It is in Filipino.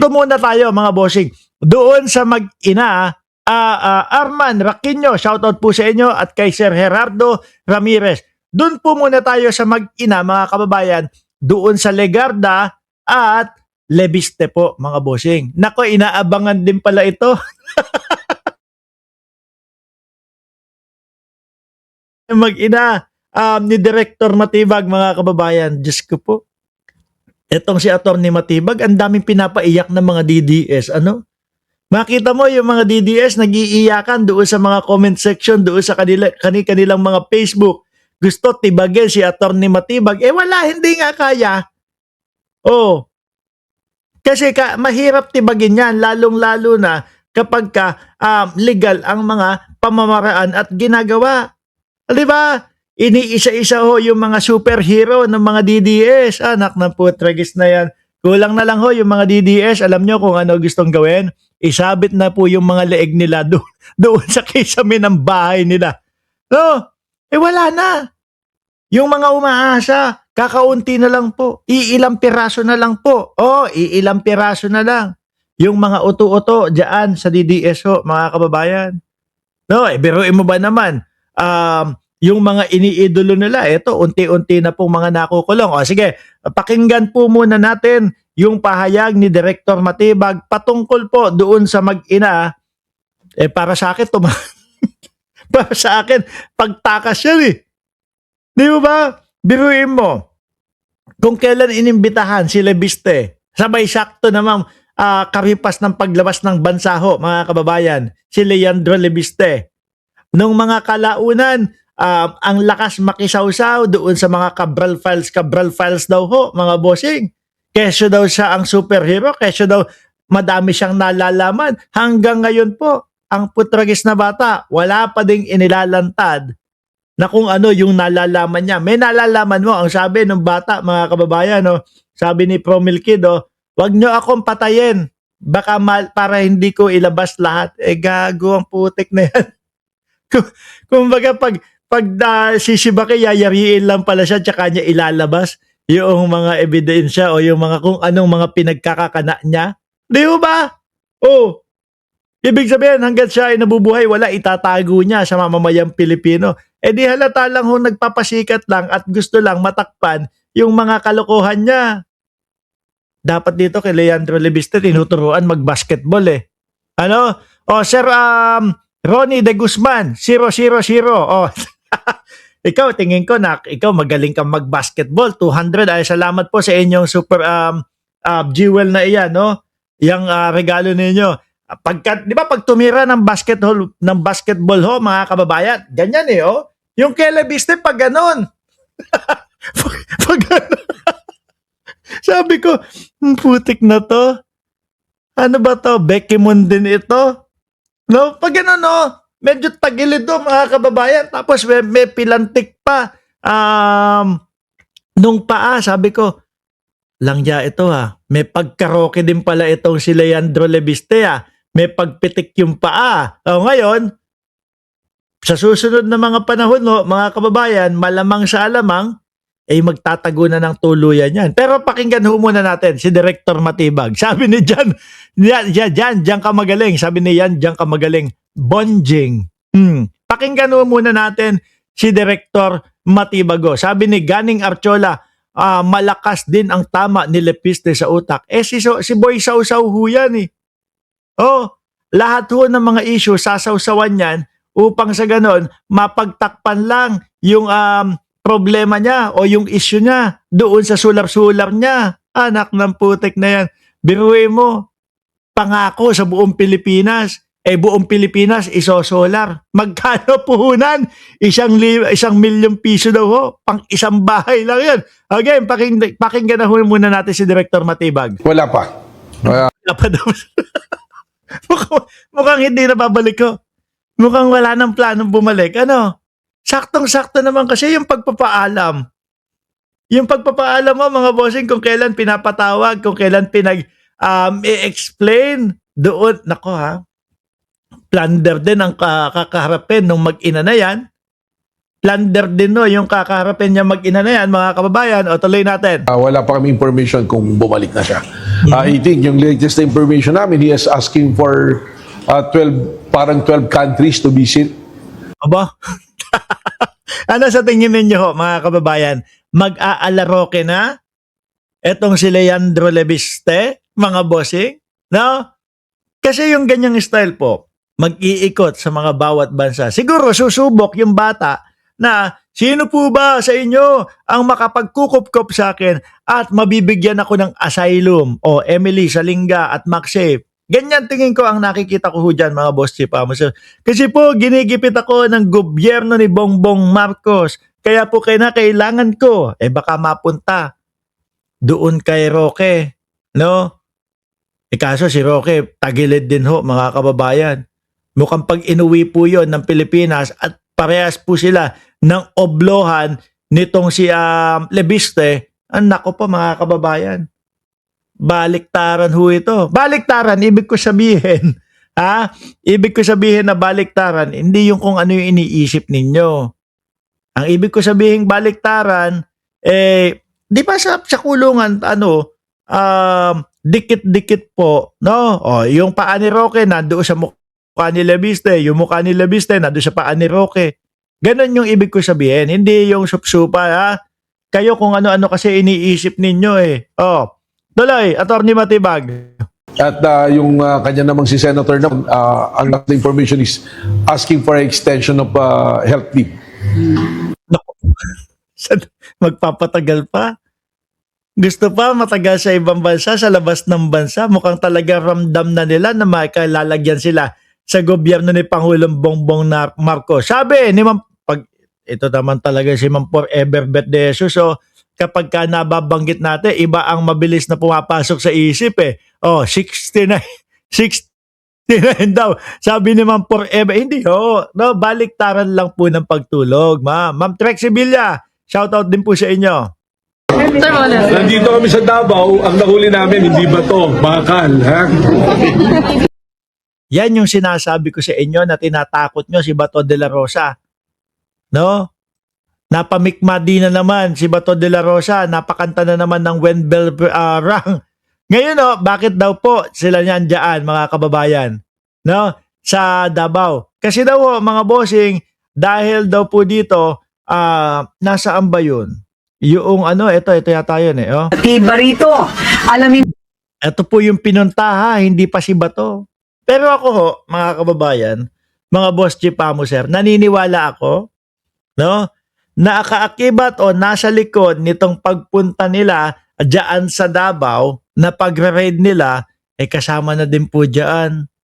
Ito muna tayo mga bossing. Doon sa mag-ina, Arman Raquinho, shoutout po sa inyo at kay Sir Gerardo Ramirez. Doon po muna tayo sa mag-ina mga kababayan, doon sa Legarda at Leviste po mga bossing. Nako, inaabangan din pala ito. Mag-ina ni Director Matibag mga kababayan. Diyos ko po. Etong si Atty. Matibag, ang daming pinapaiyak ng mga DDS. Ano? Makita mo yung mga DDS nag-iiyakan doon sa mga comment section, doon sa kanilang mga Facebook. Gusto tibagin si Atty. Matibag. Eh wala, hindi nga kaya. Oh. Kasi mahirap tibagin yan, lalong-lalo na kapag legal ang mga pamamaraan at ginagawa. Di ba? Iniisa-isa ho yung mga superhero ng mga DDS. Anak ng putragis na yan. Kulang na lang ho yung mga DDS. Alam nyo kung ano gustong gawin? Isabit na po yung mga leeg nila doon sa kisame ng bahay nila. No? Eh wala na. Yung mga umaasa, kakaunti na lang po. Iilang piraso na lang po. Iilang piraso na lang. Yung mga uto-uto dyan sa DDS ho, mga kababayan. No, biruin mo ba naman? Yung mga iniidolo nila, ito, unti-unti na pong mga nakukulong. Sige, pakinggan po muna natin yung pahayag ni Director Matibag patungkol po doon sa mag-ina. Para sa akin, para sa akin, pagtakas yan eh. Di ba? Biruin mo. Kung kailan inimbitahan si Leviste, sabay sakto namang karipas ng paglabas ng bansa ho, mga kababayan, si Leandro Leviste. Nung mga kalaunan, ang lakas makisawsaw doon sa mga Cabral Files daw ho, mga bossing. Kesyo daw siya ang superhero, kesyo daw madami siyang nalalaman. Hanggang ngayon po, ang putragis na bata, wala pa ding inilalantad na kung ano yung nalalaman niya. May nalalaman mo, ang sabi ng bata, mga kababayan, sabi ni Promilkid, wag nyo akong patayin, baka para hindi ko ilabas lahat. Gago ang putik na yan. Kumbaga pag sisibake, yayariin lang pala siya tsaka niya ilalabas yung mga ebidensya o yung mga kung anong mga pinagkakakana niya. Di ba? Ibig sabihin hanggat siya ay nabubuhay, wala itatago niya sa mamamayang Pilipino. Di halata lang nagpapasikat lang at gusto lang matakpan yung mga kalokohan niya. Dapat dito kay Leandro Leviste tinuturuan mag-basketball eh. Ano? Sir Ronnie De Guzman, 000. Ikaw, tingin ko na ikaw magaling kang mag-basketball. 200 ay salamat po sa inyong super jewel na iyan, no? Yang regalo ninyo. Di ba pag tumira ng basketball ho, mga kababayan, ganyan eh, Yung kay Leviste pag ganun. Pag ganun. Sabi ko, putik na to. Ano ba to? Becky Moon din ito? No, pag ganun, medyo tagilid mga kababayan. Tapos may pilantik pa. Nung paa, sabi ko, langya ito May pagkaroke din pala itong si Leandro Leviste May pagpitik yung paa. Ngayon, sa susunod na mga panahon, mga kababayan, malamang sa alamang, magtatago na ng tuluyan yan. Pero pakinggan muna natin si Director Matibag. Sabi ni Jan ka magaling. Sabi ni Jan ka magaling. Bonjing. Pakinggan muna natin si Director Matibag. Sabi ni Ganing Archola, malakas din ang tama ni Leviste sa utak. Si Boy Sausaw ho yan eh. Lahat ho ng mga issue, sasawsawan yan upang sa ganon, mapagtakpan lang yung problema niya o yung issue niya doon sa sular-sular niya. Anak ng putik na yan. Biruin mo, pangako sa buong Pilipinas, buong Pilipinas isosolar. Magkano puhunan? 1 milyong piso daw ho. Pang isang bahay lang yan. Again, pakinggan na muna natin si Director Matibag. Wala pa. Wala pa daw. mukhang hindi na babalik ko. Mukhang wala nang planong bumalik. Saktong-sakto naman kasi yung pagpapaalam. Yung pagpapaalam mo, mga bossing, kung kailan pinapatawag, kung kailan i-explain doon. Nako plunder din ang kakaharapin nung mag-ina na yan. plunder din no, yung kakaharapin niya mag-ina na yan, mga kababayan. O tuloy natin. Wala pa kami information kung bumalik na siya. I think yung latest na information namin, he is asking for 12 countries to visit. Aba? Ano sa tingin ninyo ho, mga kababayan? Mag-aalaroke na? Etong si Leandro Leviste, mga bossing? No? Kasi yung ganyang style po, mag-iikot sa mga bawat bansa. Siguro susubok yung bata na sino po ba sa inyo ang makapagkukup-kup sa akin at mabibigyan ako ng asylum? O Emily Salinga at Maxie. Ganyan tingin ko ang nakikita ko ho dyan, mga boss chief. Kasi po ginigipit ako ng gobyerno ni Bongbong Marcos. Kaya po kailangan ko, baka mapunta doon kay Roque. No? Kaso si Roque, tagilid din ho, mga kababayan. Mukhang pag inuwi po yon ng Pilipinas at parehas po sila ng oblohan nitong si Leviste, nako po mga kababayan. Baliktaran ho ito. Baliktaran, ibig ko sabihin, ibig ko sabihin na baliktaran, hindi yung kung ano yung iniisip ninyo. Ang ibig ko sabihin baliktaran, di ba sa kulungan, dikit-dikit po, no? O, yung paa ni Roque nandoon sa mukha ni Leviste, yung mukha ni Leviste nandoon sa paa ni Roque. Ganon yung ibig ko sabihin, hindi yung supsupa, Kayo kung ano-ano kasi iniisip ninyo Oh, tuloy, Attorney Matibag. At yung kanya namang si Senator naman, ang last information is asking for extension of health leave. Naku, magpapatagal pa. Gusto pa matagal sa ibang bansa, sa labas ng bansa. Mukhang talaga ramdam na nila na makalalagyan sila sa gobyerno ni Pangulong Bongbong Marcos. Sabi ni ito naman talaga si Ma'am Forever Bet de Jesus. So, kapag ka nababanggit natin, iba ang mabilis na pumapasok sa isip 69 daw. Sabi ni Ma'am Forever, hindi no, baliktaran lang po ng pagtulog, ma'am. Ma'am Trexie Villa, shoutout din po sa inyo. Nandito kami sa Davao, ang nahuli namin, hindi ba to? Bakal, ha? Yan yung sinasabi ko sa inyo na tinatakot nyo si Bato de la Rosa. No? Napamikma din na naman si Bato de la Rosa, napakanta na naman ng When Bell Rang. Ngayon bakit daw po sila niyan dyan, mga kababayan? No? Sa Davao. Kasi daw mga bossing, dahil daw po dito, nasaan ba yun? Yung ito yata yun Tiba rito. Alamin. Ito po yung pinunta hindi pa si Bato. Pero ako mga kababayan, mga boss Chief sir, naniniwala ako, no? Na kaakibat o nasa likod nitong pagpunta nila diyan sa Davao, na pagre-raid nila, kasama na din po diyan